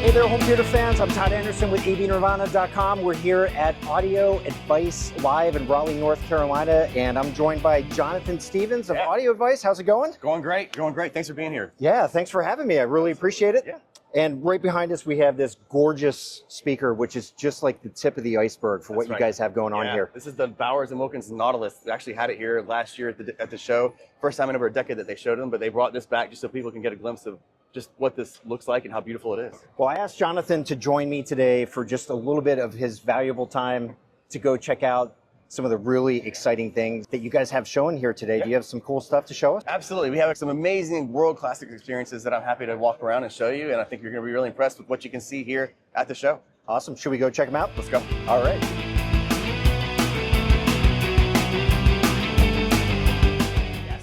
Hey there, home theater fans. I'm Todd Anderson with avnirvana.com. We're here at Audio Advice Live in Raleigh, North Carolina, and I'm joined by Jonathan Stevens of Audio Advice. How's it going? Going great, going great. Thanks for being here. Yeah, thanks for having me. I really appreciate it. Yeah. And right behind us, we have this gorgeous speaker, which is just like the tip of the iceberg for what you guys have going on here. This is the Bowers & Wilkins Nautilus. They actually had it here last year at the show. First time in over a decade that they showed them, but they brought this back just so people can get a glimpse of just what this looks like and how beautiful it is. Well, I asked Jonathan to join me today for just a little bit of his valuable time to go check out some of the really exciting things that you guys have showing here today. Do you have some cool stuff to show us? Absolutely. We have some amazing world-class experiences that I'm happy to walk around and show you, and I think you're going to be really impressed with what you can see here at the show. Awesome. Should we go check them out? Let's go. All right.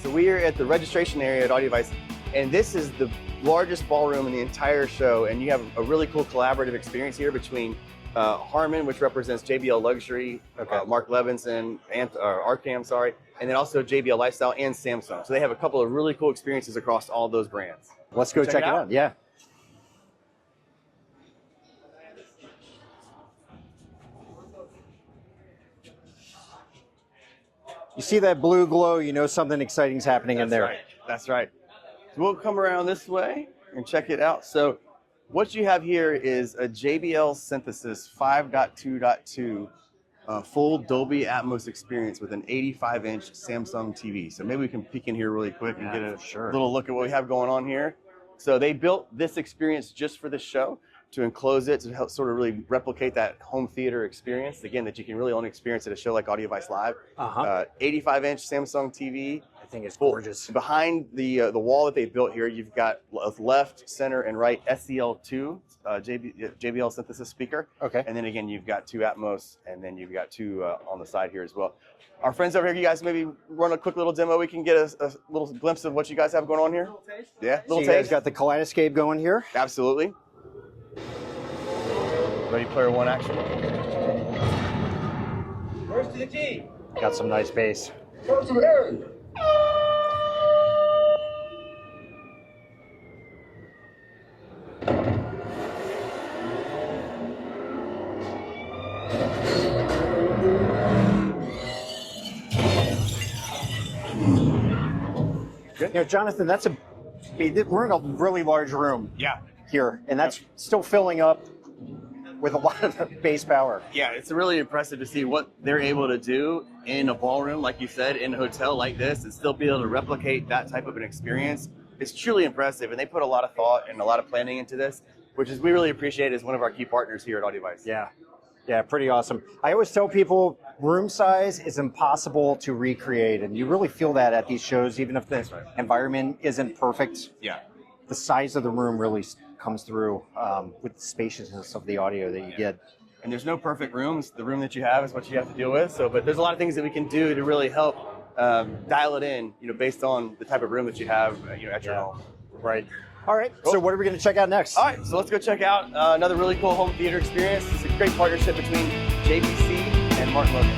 So we are at the registration area at Audio Advice, and this is the largest ballroom in the entire show, and you have a really cool collaborative experience here between Harman, which represents JBL Luxury, Mark Levinson, and Arcam, sorry, and then also JBL Lifestyle and Samsung. So they have a couple of really cool experiences across all those brands. Let's go check it out. Yeah. You see that blue glow, you know something exciting's happening in there. Right. That's right. So we'll come around this way and check it out. So what you have here is a JBL Synthesis 5.2.2 full Dolby Atmos experience with an 85-inch Samsung TV. So maybe we can peek in here really quick and get a little look at what we have going on here. So they built this experience just for this show to enclose it, to help sort of really replicate that home theater experience, again, that you can really only experience at a show like Audio Advice Live. 85-inch Samsung TV. I think it's gorgeous. Behind the wall that they built here, you've got left, center, and right SEL2 JBL synthesis speaker. Okay. And then again, you've got two Atmos, and then you've got two on the side here as well. Our friends over here, you guys maybe run a quick little demo. We can get a little glimpse of what you guys have going on here. Little taste. Yeah, little taste. You guys got the kaleidoscope going here? Absolutely. Ready Player One action. First to the T. Got some nice bass. First to the A. You know, Jonathan, we're in a really large room here, and that's still filling up with a lot of bass power. Yeah, it's really impressive to see what they're able to do in a ballroom, like you said, in a hotel like this, and still be able to replicate that type of an experience. It's truly impressive, and they put a lot of thought and a lot of planning into this, which is we really appreciate as one of our key partners here at Audio Advice. Yeah, pretty awesome. I always tell people room size is impossible to recreate, and you really feel that at these shows, even if the environment isn't perfect. Yeah. The size of the room really comes through with the spaciousness of the audio that you get. And there's no perfect rooms. The room that you have is what you have to deal with. So, but there's a lot of things that we can do to really help dial it in, based on the type of room that you have, at your home. Right. All right. Cool. So what are we going to check out next? All right. So let's go check out another really cool home theater experience. It's a great partnership between JVC and Martin Logan.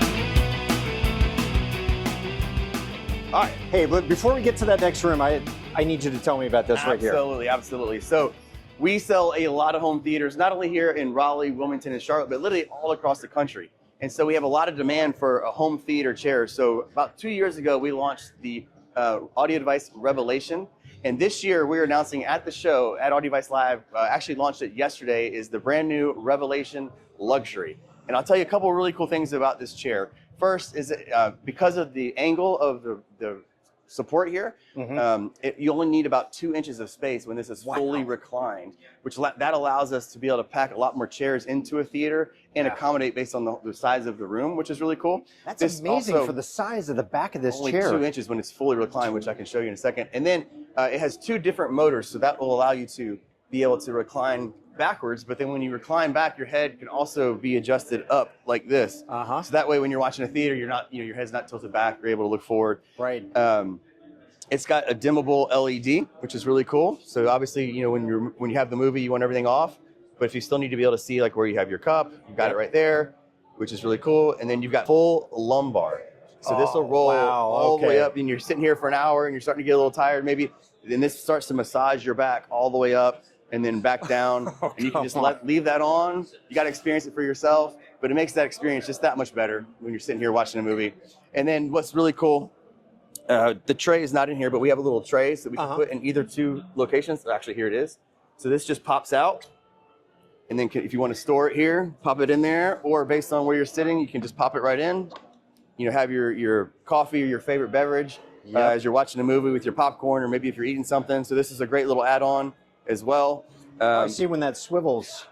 All right. Hey, but before we get to that next room, I need you to tell me about this right here. Absolutely. So we sell a lot of home theaters, not only here in Raleigh, Wilmington, and Charlotte, but literally all across the country. And so we have a lot of demand for a home theater chair. So about 2 years ago, we launched the Audio Advice Revelation. And this year, we're announcing at the show, at Audio Advice Live, actually launched it yesterday, is the brand new Revelation Luxury. And I'll tell you a couple of really cool things about this chair. First is because of the angle of the support here, you only need about 2 inches of space when this is fully reclined, which that allows us to be able to pack a lot more chairs into a theater and accommodate based on the size of the room, which is really cool. That's amazing for the size of the back of this chair. Only 2 inches when it's fully reclined, which I can show you in a second. And then it has 2 different motors, so that will allow you to be able to recline backwards, but then when you recline back, your head can also be adjusted up like this. So that way when you're watching a theater, you're not, your head's not tilted back, you're able to look forward. Right. It's got a dimmable LED, which is really cool. So obviously, when you have the movie, you want everything off, but if you still need to be able to see like where you have your cup, you've got it right there, which is really cool. And then you've got full lumbar. So this will roll all the way up, and you're sitting here for an hour and you're starting to get a little tired maybe, then this starts to massage your back all the way up. and then back down. And you can just leave that on. You got to experience it for yourself, but it makes that experience just that much better when you're sitting here watching a movie. And then what's really cool, the tray is not in here, but we have a little tray that we can put in either two locations. Actually, here it is. So this just pops out. And then if you want to store it here, pop it in there, or based on where you're sitting, you can just pop it right in. You know, have your coffee or your favorite beverage as you're watching a movie with your popcorn, or maybe if you're eating something. So this is a great little add-on as well. I see when that swivels.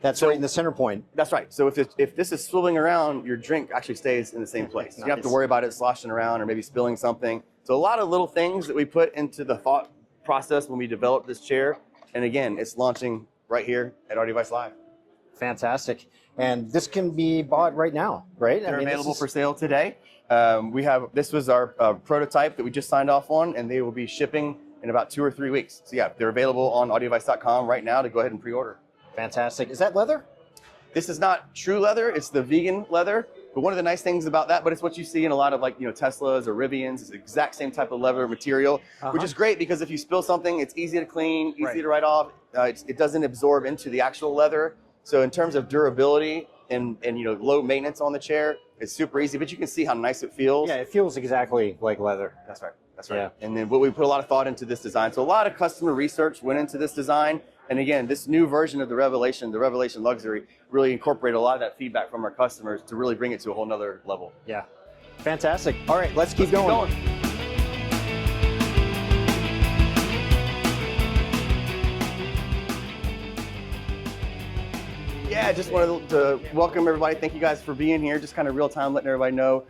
That's right in the center point. That's right. So if this is swiveling around, your drink actually stays in the same place. You don't have to worry about it sloshing around or maybe spilling something. So a lot of little things that we put into the thought process when we developed this chair. And again, it's launching right here at AudioVice Live. Fantastic. And this can be bought right now, right? They're available for sale today. This was our prototype that we just signed off on, and they will be shipping in about 2 or 3 weeks. So yeah, they're available on audiovice.com right now to go ahead and pre-order. Fantastic. Is that leather? This is not true leather. It's the vegan leather. But one of the nice things about that, but it's what you see in a lot of Teslas or Rivians. It's the exact same type of leather material, which is great because if you spill something, it's easy to clean, easy to write off. It doesn't absorb into the actual leather. So in terms of durability and low maintenance on the chair, it's super easy. But you can see how nice it feels. Yeah, it feels exactly like leather. That's right. That's right. Yeah. And then we put a lot of thought into this design. So a lot of customer research went into this design. And again, this new version of the Revelation Luxury, really incorporated a lot of that feedback from our customers to really bring it to a whole nother level. Yeah. Fantastic. All right, let's keep going. Yeah, I just wanted to welcome everybody. Thank you guys for being here. Just kind of real time letting everybody know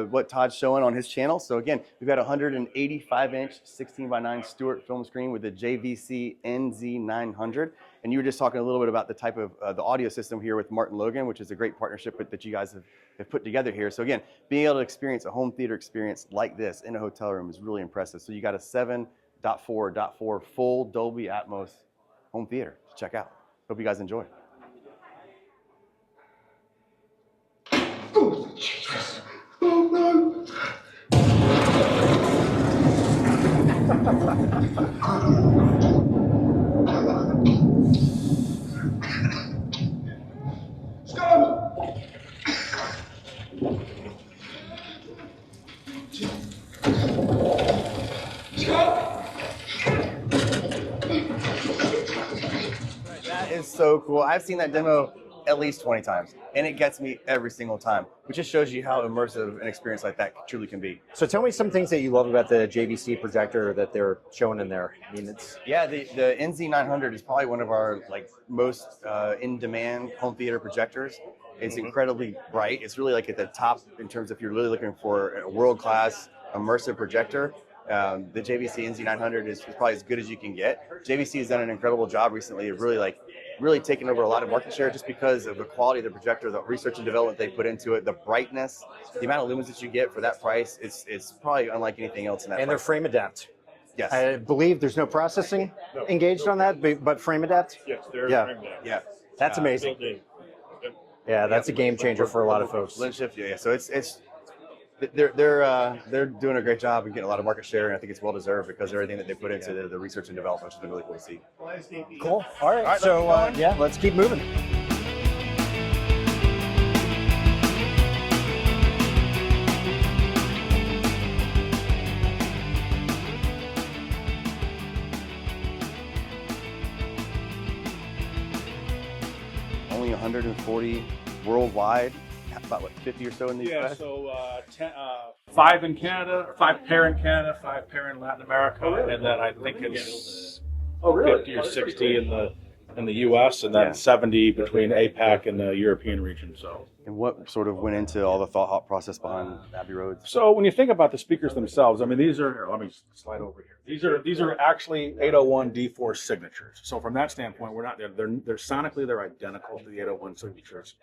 what Todd's showing on his channel. So again, we've got a 185-inch 16:9 Stewart film screen with the JVC NZ900. And you were just talking a little bit about the type of the audio system here with Martin Logan, which is a great partnership that you guys have put together here. So again, being able to experience a home theater experience like this in a hotel room is really impressive. So you got a 7.4.4 full Dolby Atmos home theater to check out. Hope you guys enjoy. Oh, Jesus. Oh, no. Scott! Scott! That is so cool. I've seen that demo at least 20 times, and it gets me every single time, which just shows you how immersive an experience like that truly can be. So tell me some things that you love about the JVC projector that they're showing in there. I mean, it's the NZ900 is probably one of our most in-demand home theater projectors. It's incredibly bright. It's really at the top in terms of if you're really looking for a world-class immersive projector. The JVC NZ900 is probably as good as you can get. JVC has done an incredible job recently of really taking over a lot of market share just because of the quality of the projector, the research and development they put into it, the brightness, the amount of lumens that you get for that price. It's probably unlike anything else in that. And they're frame adapt. Yes. I believe there's no processing engaged on that, but frame adapt. Yes, they're frame adapt. Yeah. That's amazing. Yeah, that's a game changer for a lot of folks. Lens shift, yeah. So they're doing a great job and getting a lot of market share, and I think it's well deserved because of everything that they put into the research and development, which has been really cool to see. Cool. All right. So let's keep moving. Only 140 worldwide. About 50 or so in the US? Yeah, so 5 in Canada, 5 pair in Canada, 5 pair in Latin America, and then I think it's 50 or 60 in the US, and then 70 between APAC and the European region. So. And what sort of went into all the thought process behind Abbey Roads? So when you think about the speakers themselves, I mean, these are, let me slide over here. These are actually 801 D4 signatures. So from that standpoint, we're not, they're sonically, they're identical to the 801 signatures.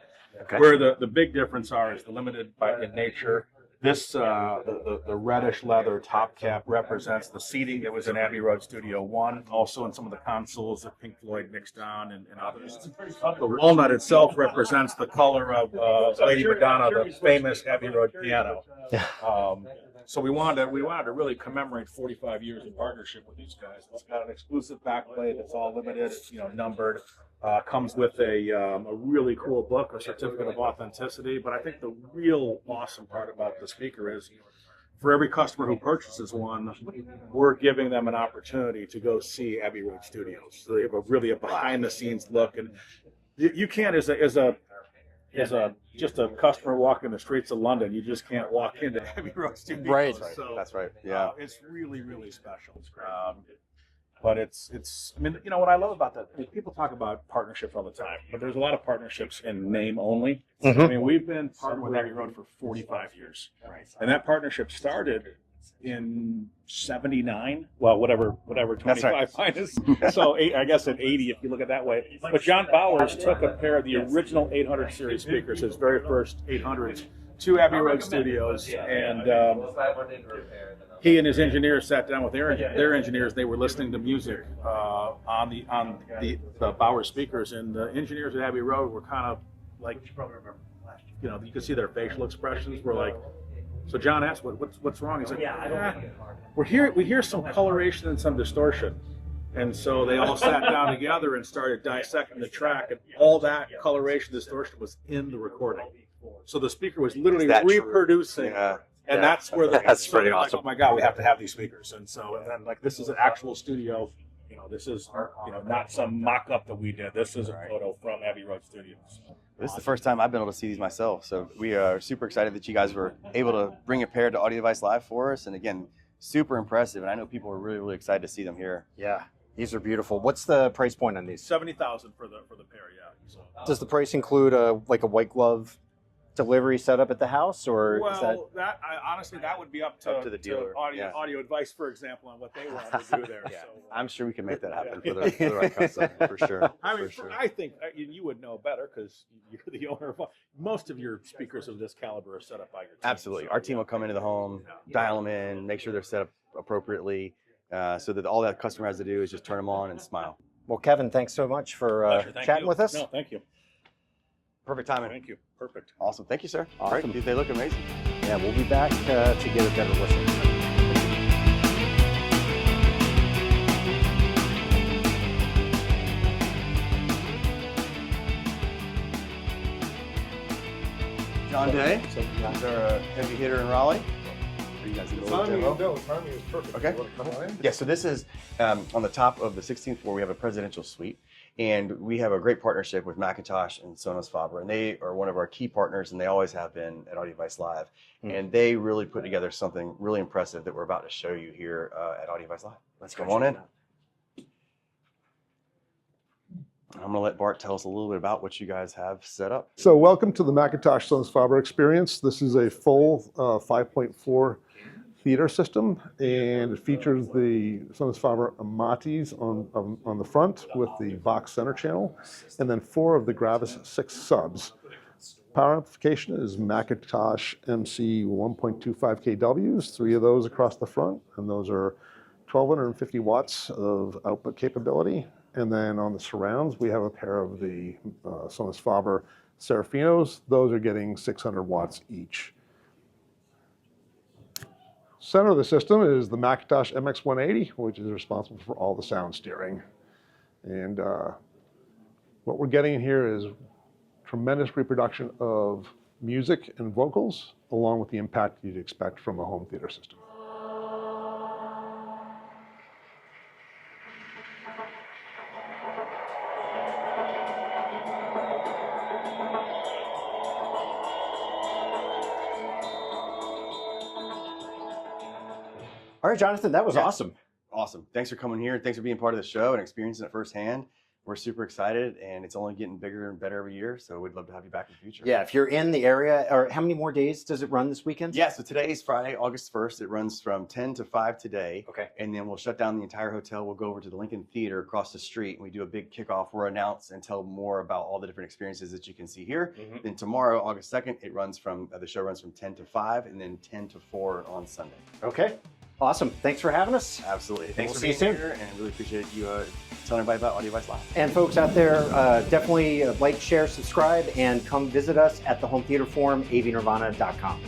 Okay. Where the big difference is the limited in nature. This, the reddish leather top cap represents the seating that was in Abbey Road Studio 1, also in some of the consoles that Pink Floyd mixed down and others. The walnut itself represents the color of Lady Madonna, the famous Abbey Road piano. So we wanted to really commemorate 45 years of partnership with these guys. It's got an exclusive backplate. It's all limited. It's, you know, numbered. Comes with a really cool book, a certificate of authenticity. But I think the real awesome part about the speaker is, for every customer who purchases one, we're giving them an opportunity to go see Abbey Road Studios. So they have a behind-the-scenes look, and you can't, as just a customer walking the streets of London, you just can't walk into Abbey Road Studios. Right. So, that's right. Yeah. It's really, really special. It's great. But it's, I mean, you know, what I love about that, I mean, people talk about partnerships all the time, but there's a lot of partnerships in name only. Mm-hmm. I mean, we've been partnered with Abbey Road for 45 years. Right. And that partnership started in 79, well, whatever 25 minus. So I guess at 80, if you look at it that way. But John Bowers took a pair of the original 800 series speakers, his very first 800s, to Abbey Road Studios, and he and his engineers sat down with their engineers. They were listening to music on the Bowers speakers, and the engineers at Abbey Road were kind of like, you know, you could see their facial expressions were like. So John asked, "What's wrong?" He's like, we hear some coloration and some distortion." And so they all sat down together and started dissecting the track, and all that coloration, distortion was in the recording. So the speaker was literally reproducing. Yeah. And that's where that's pretty awesome. Like, oh my God, we have to have these speakers. And then like, this is an actual studio. You know, this is, you know, not some mock-up that we did. This is a photo from Abbey Road Studios. This is the first time I've been able to see these myself. So we are super excited that you guys were able to bring a pair to Audio Device Live for us. And again, super impressive. And I know people are really, really excited to see them here. Yeah, these are beautiful. What's the price point on these? $70,000 for the pair, yeah. So, does the price include a white glove delivery setup at the house, or well, is that? Honestly, that would be up to the dealer. Audio Advice, for example, on what they want to do there. Yeah. So, I'm sure we can make that happen for the right customer, for sure. I mean, for sure. I think you would know better because you're the owner of most of your speakers of this caliber are set up by your team. Absolutely. So, Our team will come into the home, dial them in, make sure they're set up appropriately, so that all that customer has to do is just turn them on and smile. Well, Kevin, thanks so much for chatting with us. No, thank you. Perfect timing. Thank you. Perfect. Awesome. Thank you, sir. Awesome. Great. They look amazing. Yeah, we'll be back to get a better listen. John Day. He's our heavy hitter in Raleigh. Are you guys in the demo? Timing is perfect. Okay. You want to come on in? Yeah, so this is on the top of the 16th floor. We have a presidential suite, and we have a great partnership with McIntosh and Sonos Faber, and they are one of our key partners, and they always have been at Audio Device Live. And they really put together something really impressive that we're about to show you here at Audio Device Live. Let's come on in. I'm going to let Bart tell us a little bit about what you guys have set up. So welcome to the McIntosh Sonos Faber Experience. This is a full 5.4 theater system, and it features the Sonos Faber Amatis on the front with the Vox center channel, and then 4 of the Gravis 6 subs. Power amplification is McIntosh MC 1.25 kWs, 3 of those across the front, and those are 1,250 watts of output capability. And then on the surrounds, we have a pair of the Sonos Faber Serafinos. Those are getting 600 watts each. Center of the system is the McIntosh MX180, which is responsible for all the sound steering. And what we're getting here is tremendous reproduction of music and vocals, along with the impact you'd expect from a home theater system. All right, Jonathan, that was awesome. Awesome. Thanks for coming here. Thanks for being part of the show and experiencing it firsthand. We're super excited, and it's only getting bigger and better every year, so we'd love to have you back in the future. Yeah, if you're in the area, or how many more days does it run this weekend? Yeah, so today is Friday, August 1st. It runs from 10 to 5 today. Okay. And then we'll shut down the entire hotel. We'll go over to the Lincoln Theater across the street, and we do a big kickoff. We'll announce and tell more about all the different experiences that you can see here. Then tomorrow, August 2nd, it runs from, the show runs from 10 to 5, and then 10 to 4 on Sunday. Okay. Awesome. Thanks for having us. Absolutely. Thanks We'll for see you being soon. here, and I really appreciate you telling everybody about Audio Device Live. And folks out there, definitely like, share, subscribe, and come visit us at the Home Theater Forum, avnirvana.com.